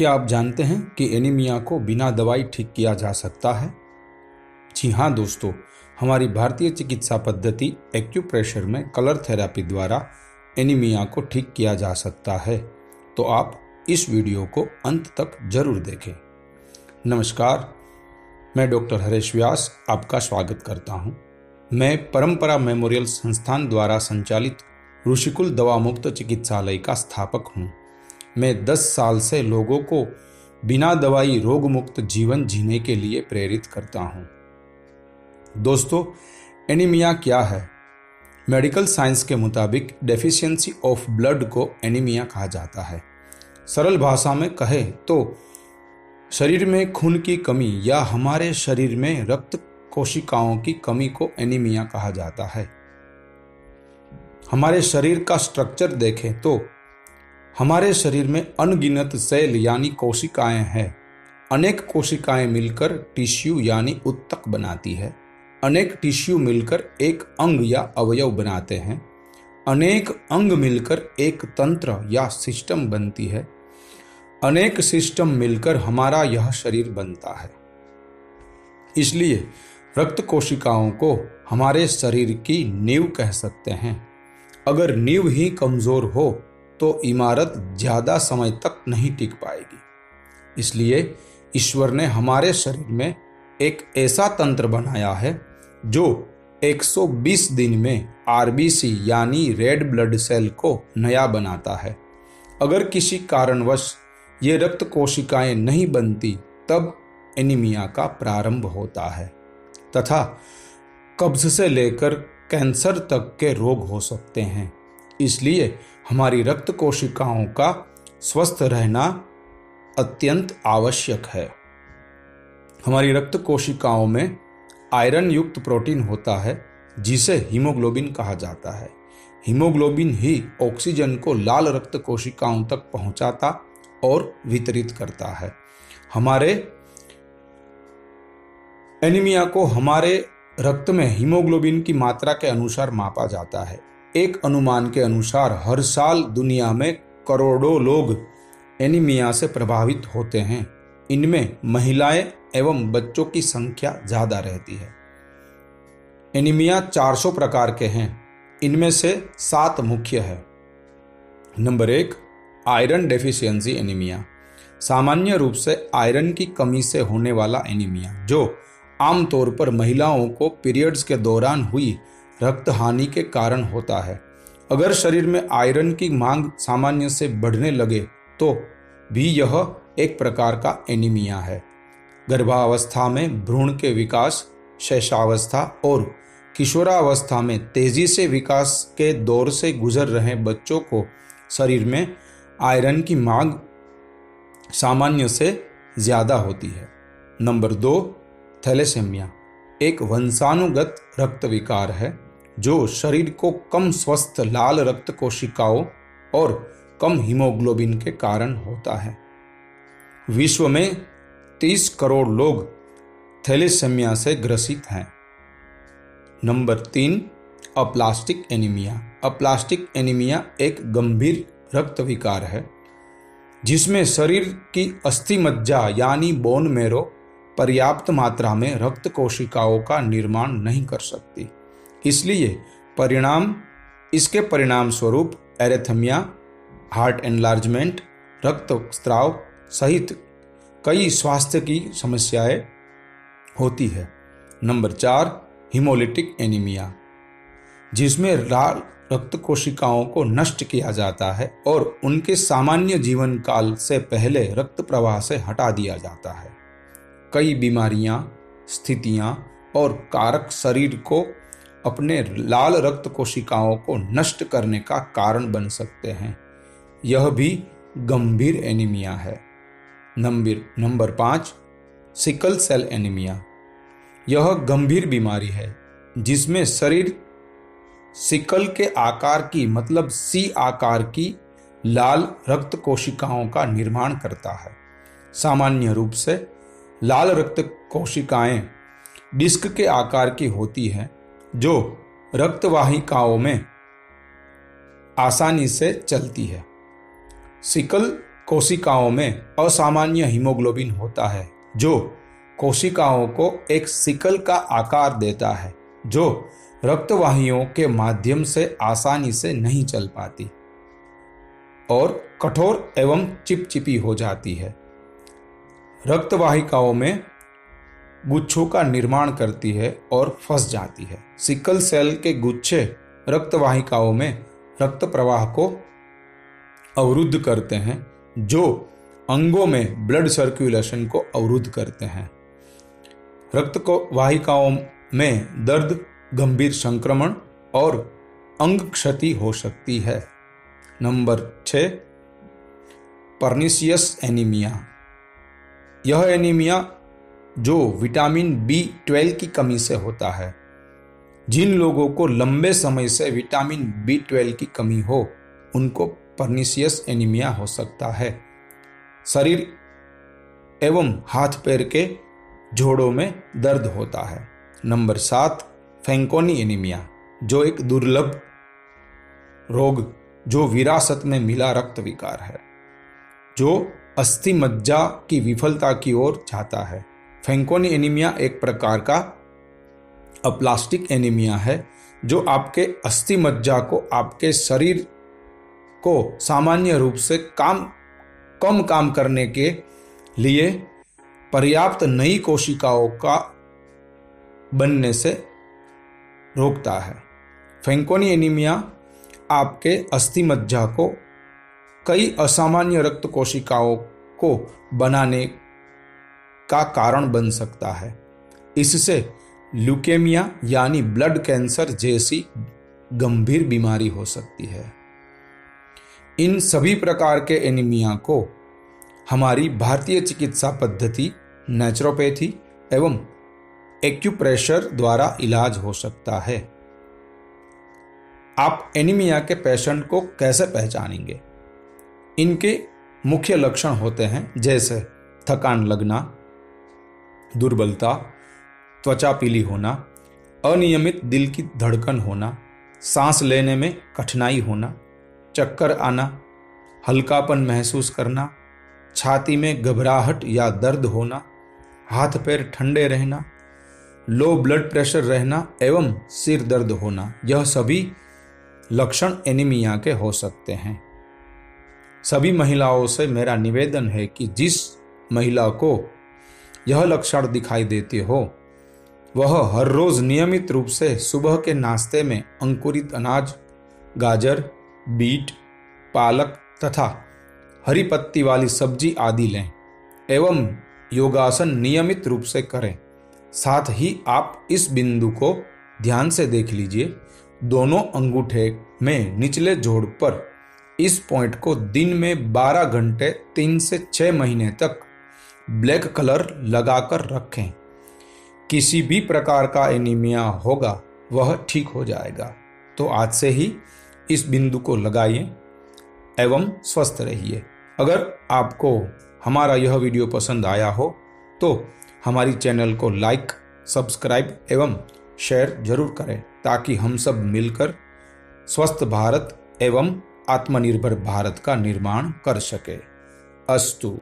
क्या आप जानते हैं कि एनीमिया को बिना दवाई ठीक किया जा सकता है? जी हाँ दोस्तों, हमारी भारतीय चिकित्सा पद्धति एक्यूप्रेशर में कलर थेरेपी द्वारा एनीमिया को ठीक किया जा सकता है। तो आप इस वीडियो को अंत तक जरूर देखें। नमस्कार, मैं डॉक्टर हरेश व्यास आपका स्वागत करता हूँ। मैं परंपरा मेमोरियल संस्थान द्वारा संचालित ऋषिकुल दवा मुक्त चिकित्सालय का स्थापक हूँ। मैं 10 साल से लोगों को बिना दवाई रोग मुक्त जीवन जीने के लिए प्रेरित करता हूँ। दोस्तों, एनीमिया क्या है? मेडिकल साइंस के मुताबिक डेफिशिएंसी ऑफ ब्लड को एनीमिया कहा जाता है। सरल भाषा में कहे तो शरीर में खून की कमी या हमारे शरीर में रक्त कोशिकाओं की कमी को एनीमिया कहा जाता है। हमारे शरीर का स्ट्रक्चर देखें तो हमारे शरीर में अनगिनत सेल यानी कोशिकाएं हैं। अनेक कोशिकाएं मिलकर टिश्यू यानी ऊतक बनाती है। अनेक टिश्यू मिलकर एक अंग या अवयव बनाते हैं। अनेक अंग मिलकर एक तंत्र या सिस्टम बनती है। अनेक सिस्टम मिलकर हमारा यह शरीर बनता है। इसलिए रक्त कोशिकाओं को हमारे शरीर की नींव कह सकते हैं। अगर नींव ही कमजोर हो तो इमारत ज्यादा समय तक नहीं टिक पाएगी। इसलिए ईश्वर ने हमारे शरीर में एक ऐसा तंत्र बनाया है जो 120 दिन में आरबीसी यानी रेड ब्लड सेल को नया बनाता है। अगर किसी कारणवश ये रक्त कोशिकाएं नहीं बनती तब एनीमिया का प्रारंभ होता है तथा कब्ज से लेकर कैंसर तक के रोग हो सकते हैं। इसलिए हमारी रक्त कोशिकाओं का स्वस्थ रहना अत्यंत आवश्यक है। हमारी रक्त कोशिकाओं में आयरन युक्त प्रोटीन होता है जिसे हीमोग्लोबिन कहा जाता है। हीमोग्लोबिन ही ऑक्सीजन को लाल रक्त कोशिकाओं तक पहुंचाता और वितरित करता है। हमारे एनीमिया को हमारे रक्त में हीमोग्लोबिन की मात्रा के अनुसार मापा जाता है। एक अनुमान के अनुसार हर साल दुनिया में करोड़ों लोग एनीमिया से प्रभावित होते हैं। इनमें महिलाएं एवं बच्चों की संख्या ज्यादा रहती है। एनीमिया 400 प्रकार के हैं। इनमें से 7 मुख्य है। Number 1, iron deficiency anaemia. सामान्य रूप से आयरन की कमी से होने वाला एनीमिया, जो आमतौर पर महिलाओं को पीरियड्स के दौरान हुई रक्त हानि के कारण होता है। अगर शरीर में आयरन की मांग सामान्य से बढ़ने लगे तो भी यह एक प्रकार का एनीमिया है। गर्भावस्था में भ्रूण के विकास, शैशवावस्था और किशोरावस्था में तेजी से विकास के दौर से गुजर रहे बच्चों को शरीर में आयरन की मांग सामान्य से ज्यादा होती है। नंबर 2, थैलेसेमिया एक वंशानुगत रक्त विकार है जो शरीर को कम स्वस्थ लाल रक्त कोशिकाओं और कम हीमोग्लोबिन के कारण होता है। विश्व में 30 करोड़ लोग थैलेसेमिया से ग्रसित हैं। Number 3, aplastic anaemia. Aplastic anaemia एक गंभीर रक्त विकार है जिसमें शरीर की अस्थि मज्जा यानी बोन मैरो पर्याप्त मात्रा में रक्त कोशिकाओं का निर्माण नहीं कर सकती। इसलिए इसके परिणाम स्वरूप एरेथमिया, हार्ट एनलार्जमेंट, रक्तस्राव सहित कई स्वास्थ्य की समस्याएं होती है। नंबर 4, हीमोलिटिक एनीमिया जिसमें लाल रक्त कोशिकाओं को नष्ट किया जाता है और उनके सामान्य जीवन काल से पहले रक्त प्रवाह से हटा दिया जाता है। कई बीमारियां, स्थितियां और कारक शरीर को अपने लाल रक्त कोशिकाओं को नष्ट करने का कारण बन सकते हैं। यह भी गंभीर एनीमिया है। Number 5, sickle cell anaemia. यह गंभीर बीमारी है जिसमें शरीर सिकल के आकार की मतलब सी आकार की लाल रक्त कोशिकाओं का निर्माण करता है। सामान्य रूप से लाल रक्त कोशिकाएं डिस्क के आकार की होती हैं जो रक्तवाहिकाओं में आसानी से चलती है। सिकल कोशिकाओं में असामान्य हीमोग्लोबिन होता है जो कोशिकाओं को एक सिकल का आकार देता है जो रक्तवाहियों के माध्यम से आसानी से नहीं चल पाती और कठोर एवं चिपचिपी हो जाती है। रक्तवाहिकाओं में गुच्छों का निर्माण करती है और फंस जाती है। सिकल सेल के गुच्छे रक्तवाहिकाओं में रक्त प्रवाह को अवरुद्ध करते हैं जो अंगों में ब्लड सर्कुलेशन को अवरुद्ध करते हैं। रक्त को वाहिकाओं में दर्द, गंभीर संक्रमण और अंग क्षति हो सकती है। Number 6, pernicious anaemia. यह एनीमिया जो विटामिन B12 की कमी से होता है। जिन लोगों को लंबे समय से विटामिन B12 की कमी हो उनको पर्नीशियस एनीमिया हो सकता है। शरीर एवं हाथ पैर के जोड़ों में दर्द होता है। नंबर 7, फैंकोनी एनीमिया जो एक दुर्लभ रोग जो विरासत में मिला रक्त विकार है जो अस्थि मज्जा की विफलता की ओर जाता है। फैंकोनी एनीमिया एक प्रकार का अप्लास्टिक एनीमिया है जो आपके अस्थि मज्जा को आपके शरीर को सामान्य रूप से कम काम करने के लिए पर्याप्त नई कोशिकाओं का बनने से रोकता है। फैंकोनी एनीमिया आपके अस्थि मज्जा को कई असामान्य रक्त कोशिकाओं को बनाने का कारण बन सकता है। इससे ल्यूकेमिया यानी ब्लड कैंसर जैसी गंभीर बीमारी हो सकती है। इन सभी प्रकार के एनीमिया को हमारी भारतीय चिकित्सा पद्धति नेचुरोपैथी एवं एक्यूप्रेशर द्वारा इलाज हो सकता है। आप एनीमिया के पेशेंट को कैसे पहचानेंगे? इनके मुख्य लक्षण होते हैं जैसे थकान लगना, दुर्बलता, त्वचा पीली होना, अनियमित दिल की धड़कन होना, सांस लेने में कठिनाई होना, चक्कर आना, हल्कापन महसूस करना, छाती में घबराहट या दर्द होना, हाथ पैर ठंडे रहना, लो ब्लड प्रेशर रहना एवं सिर दर्द होना, यह सभी लक्षण एनीमिया के हो सकते हैं। सभी महिलाओं से मेरा निवेदन है कि जिस महिला को यह लक्षण दिखाई देते हो वह हर रोज नियमित रूप से सुबह के नाश्ते में अंकुरित अनाज, गाजर, बीट, पालक तथा हरी पत्ती वाली सब्जी आदि लें एवं योगासन नियमित रूप से करें। साथ ही आप इस बिंदु को ध्यान से देख लीजिए, दोनों अंगूठे में निचले जोड़ पर इस पॉइंट को दिन में 12 घंटे 3 से 6 महीने तक ब्लैक कलर लगाकर रखें। किसी भी प्रकार का एनीमिया होगा वह ठीक हो जाएगा। तो आज से ही इस बिंदु को लगाइए एवं स्वस्थ रहिए। अगर आपको हमारा यह वीडियो पसंद आया हो तो हमारी चैनल को लाइक, सब्सक्राइब एवं शेयर जरूर करें ताकि हम सब मिलकर स्वस्थ भारत एवं आत्मनिर्भर भारत का निर्माण कर सके। अस्तु।